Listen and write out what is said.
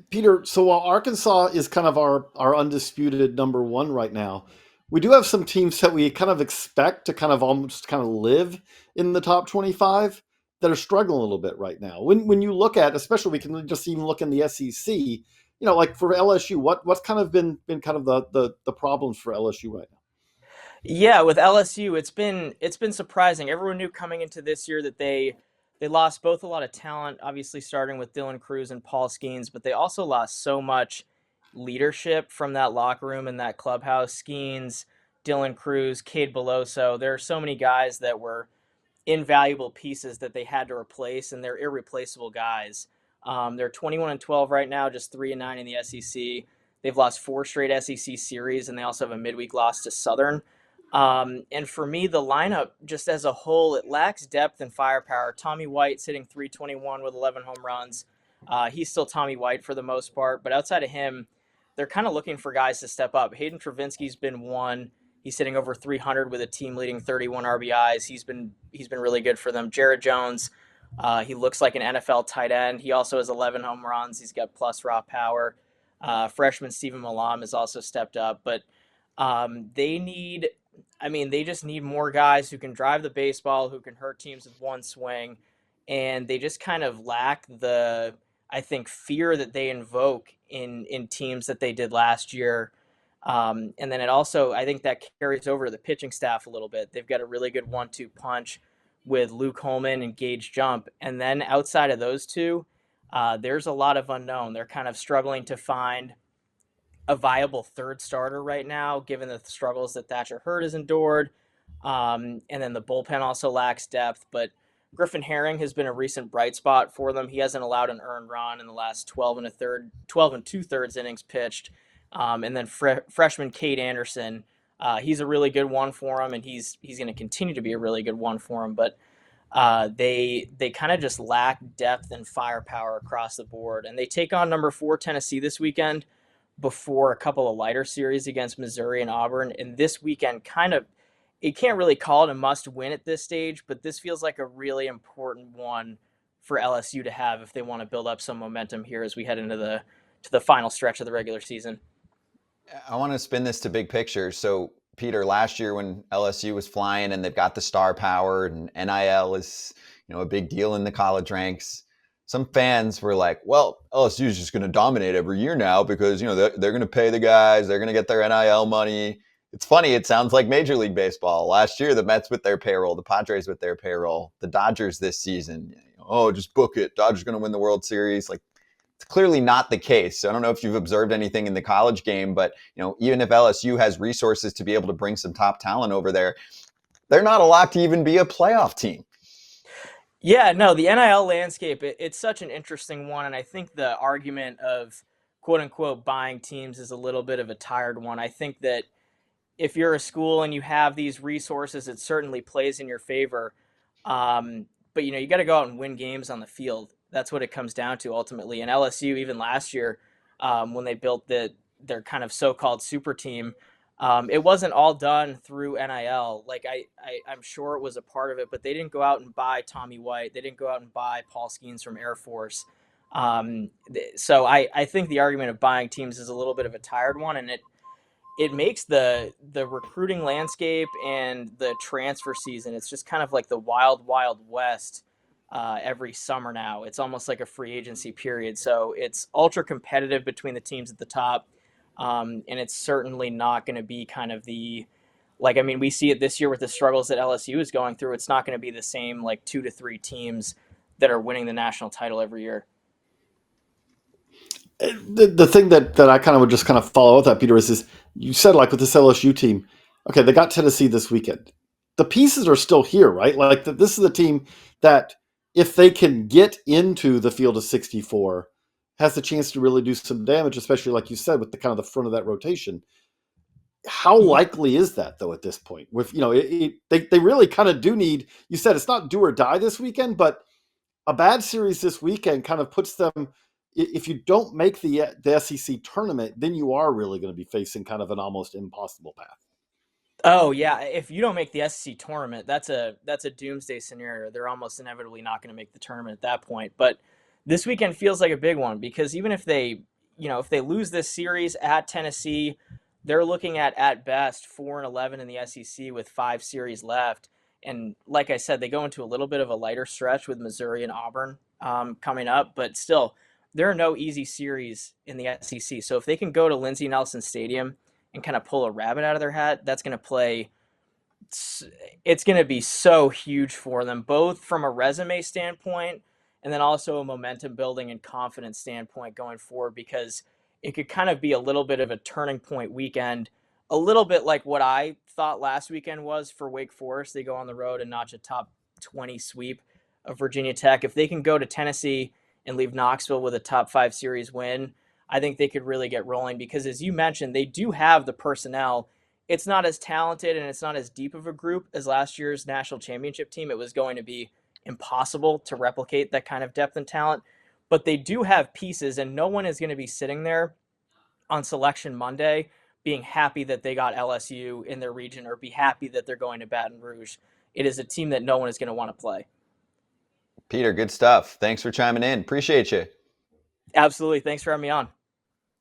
Peter, so while Arkansas is kind of our undisputed number one right now, we do have some teams that we kind of expect to kind of almost kind of live in the top 25 that are struggling a little bit right now. When you look at, especially we can just even look in the SEC, like for LSU, what's kind of been kind of the problems for LSU right now? Yeah, with LSU, it's been surprising. Everyone knew coming into this year that they lost both a lot of talent, obviously starting with Dylan Cruz and Paul Skeens, but they also lost so much leadership from that locker room and that clubhouse. Skeens, Dylan Cruz, Cade Beloso. There are so many guys that were invaluable pieces that they had to replace, and they're irreplaceable guys. They're 21-12 right now, just 3-9 in the SEC. They've lost four straight SEC series, and they also have a midweek loss to Southern. And for me, the lineup, just as a whole, it lacks depth and firepower. Tommy White sitting 321 with 11 home runs. He's still Tommy White for the most part, but outside of him, they're kind of looking for guys to step up. Hayden Travinski's been one. He's sitting over 300 with a team leading 31 RBIs. He's been really good for them. Jared Jones, he looks like an NFL tight end. He also has 11 home runs. He's got plus raw power. Freshman Stephen Malam has also stepped up, but they need. I mean, they just need more guys who can drive the baseball, who can hurt teams with one swing, and they just kind of lack the, I think, fear that they invoke in teams that they did last year. And then it also, I think that carries over to the pitching staff a little bit. They've got a really good 1-2 punch with Luke Holman and Gage Jump. And then outside of those two, there's a lot of unknown. They're kind of struggling to find a viable third starter right now, given the struggles that Thatcher Hurd has endured. And then the bullpen also lacks depth. But Griffin Herring has been a recent bright spot for them. He hasn't allowed an earned run in the last 12 and 2/3 innings pitched. And then freshman Cade Anderson, he's a really good one for him, and he's going to continue to be a really good one for him. But they kind of just lack depth and firepower across the board. And they take on number 4 Tennessee this weekend before a couple of lighter series against Missouri and Auburn. And this weekend kind of, you can't really call it a must win at this stage, but this feels like a really important one for LSU to have if they want to build up some momentum here as we head into the final stretch of the regular season. I want to spin this to big picture. So, Peter, last year when LSU was flying and they've got the star power and NIL is, a big deal in the college ranks, some fans were like, well, LSU is just going to dominate every year now because, they're going to pay the guys, they're going to get their NIL money. It's funny, it sounds like Major League Baseball. Last year, the Mets with their payroll, the Padres with their payroll, the Dodgers this season. Oh, just book it. Dodgers going to win the World Series. Like, it's clearly not the case. So I don't know if you've observed anything in the college game, but even if LSU has resources to be able to bring some top talent over there, they're not a lock to even be a playoff team. Yeah, no, the NIL landscape, it's such an interesting one. And I think the argument of quote unquote buying teams is a little bit of a tired one. I think that if you're a school and you have these resources, it certainly plays in your favor. But you got to go out and win games on the field. That's what it comes down to ultimately. And LSU, even last year, when they built their kind of so-called super team, it wasn't all done through NIL. Like I'm sure it was a part of it, but they didn't go out and buy Tommy White. They didn't go out and buy Paul Skeens from Air Force. So I think the argument of buying teams is a little bit of a tired one, and it makes the recruiting landscape and the transfer season, it's just kind of like the wild, wild west every summer now. It's almost like a free agency period. So it's ultra competitive between the teams at the top. And it's certainly not going to be kind of we see it this year with the struggles that LSU is going through. It's not going to be the same 2 to 3 teams that are winning the national title every year. The thing that I kind of would just kind of follow up that, Peter, is you said with this LSU team, okay, they got Tennessee this weekend. The pieces are still here, right? This is a team that if they can get into the field of 64, has the chance to really do some damage, especially like you said, with the kind of the front of that rotation. How likely is that though at this point? With they really kind of do need. You said it's not do or die this weekend, but a bad series this weekend kind of puts them. If you don't make the SEC tournament, then you are really going to be facing kind of an almost impossible path. Oh yeah, if you don't make the SEC tournament, that's a doomsday scenario. They're almost inevitably not going to make the tournament at that point. But this weekend feels like a big one because even if they if they lose this series at Tennessee, they're looking at best 4-11 in the SEC with 5 series left. And like I said, they go into a little bit of a lighter stretch with Missouri and Auburn coming up, but still, there are no easy series in the SEC. So if they can go to Lindsey Nelson Stadium and kind of pull a rabbit out of their hat, that's going to play. It's going to be so huge for them, both from a resume standpoint and then also a momentum building and confidence standpoint going forward, because it could kind of be a little bit of a turning point weekend, a little bit like what I thought last weekend was for Wake Forest. They go on the road and notch a top 20 sweep of Virginia Tech. If they can go to Tennessee and leave Knoxville with a top 5 series win, I think they could really get rolling, because as you mentioned, they do have the personnel. It's not as talented and it's not as deep of a group as last year's national championship team. It was going to be impossible to replicate that kind of depth and talent, but they do have pieces, and no one is going to be sitting there on selection Monday being happy that they got LSU in their region or be happy that they're going to Baton Rouge. It is a team that no one is going to want to play. Peter, good stuff. Thanks for chiming in. Appreciate you. Absolutely. Thanks for having me on.